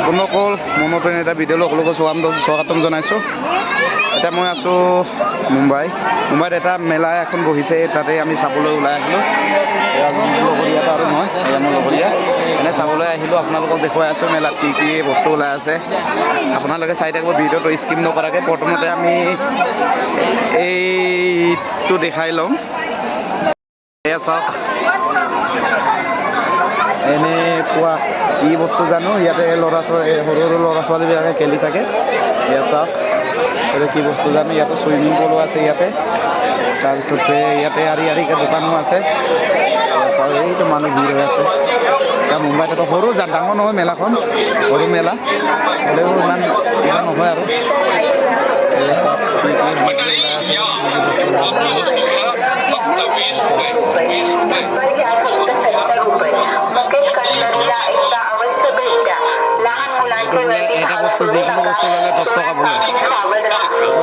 আপোনালোকৰ মনত এটা ভিডিঅ' সকলোকে স্বাগতম জনাইছোঁ। এতিয়া মই আছোঁ মুম্বাইত এটা মেলা এখন বহিছে, তাতে আমি চাবলৈ ওলাই আহিলোঁ। লগৰীয়া আৰু মই মোৰ লগৰীয়া এনে চাবলৈ আহিলোঁ। আপোনালোকক দেখুৱাই আছোঁ মেলাত কি কি বস্তু ওলাই আছে। আপোনালোকে চাই থাকিব ভিডিঅ'টো স্কিপ নকৰাকৈ। প্ৰথমতে আমি এইটো দেখাই লওঁ। এয়া চাওক, এনেকুৱা কি বস্তু জানো, ইয়াতে ল'ৰা ছোৱালী সৰু সৰু ল'ৰা ছোৱালীবিলাকে খেলি থাকে। এয়া চাওক, এইটো কি বস্তু জানো। ইয়াতে চুইমিং পুলো আছে ইয়াতে, তাৰপিছতে ইয়াতে আৰিকে দোকানো আছে। চাওক, এইটো মানুহ ভিৰ হৈ আছে। এতিয়া মুম্বাইত এটা সৰু ডাঙৰ নহয় মেলাখন, সৰু মেলা হ'লেও ইমান কিবা নহয় আৰু। চাওক কি কি ওলাই আছে, এটা বস্তু যিকোনো বস্তু ল'লে 10 টকা বোলে,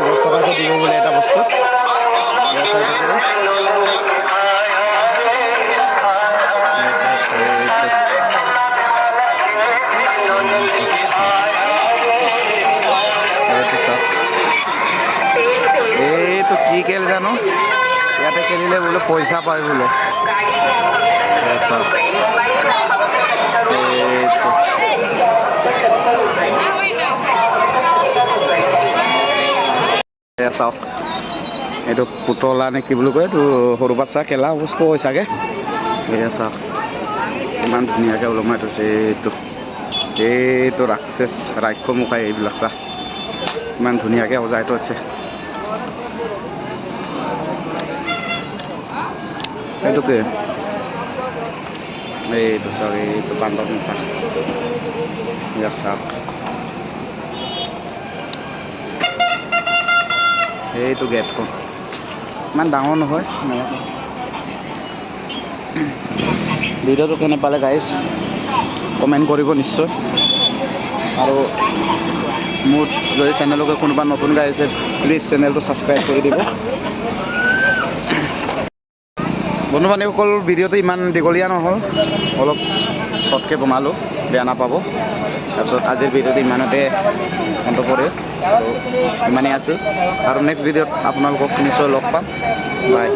10 টকাকে দিব বোলে এটা বস্তুত। এইটো কি খেল জানো, ইয়াতে খেলিলে বোলে পইচা পায় বোলে। চাওক, এইটো পুতলা নে কি বুলি কয়, এইটো সৰু বাচ্চা খেলা বস্তু হয় চাগে। এয়া চাওক, ইমান ধুনীয়াকৈ ওলমাই থৈছে। এইটো ৰাক্ষস এইবিলাক চাওক, ইমান ধুনীয়াকৈ সজাই থৈছে। এইটোকে এইটো চাওক, এইটো বান্দৰ মুখা। এয়া চাওক, এইটো গেটখন ইমান ডাঙৰ নহয়। ভিডিঅ'টো কেনে পালে গাইজ কমেণ্ট কৰিব নিশ্চয়। আৰু মোৰ যদি চেনেলকে কোনোবা নতুন গাইছে, প্লিজ চেনেলটো ছাবস্ক্ৰাইব কৰি দিব। বন্ধু বান্ধৱীসকল, ভিডিঅ'টো ইমান দীঘলীয়া নহ'ল, অলপ শ্বৰ্টকৈ বনালোঁ, বেয়া নাপাব। তাৰপিছত আজিৰ ভিডিঅ'টো ইমানতে অন্ত পৰিল, আৰু ইমানেই আছিল। আৰু নেক্সট ভিডিঅ'ত আপোনালোকক নিশ্চয় লগ পাম। বাই।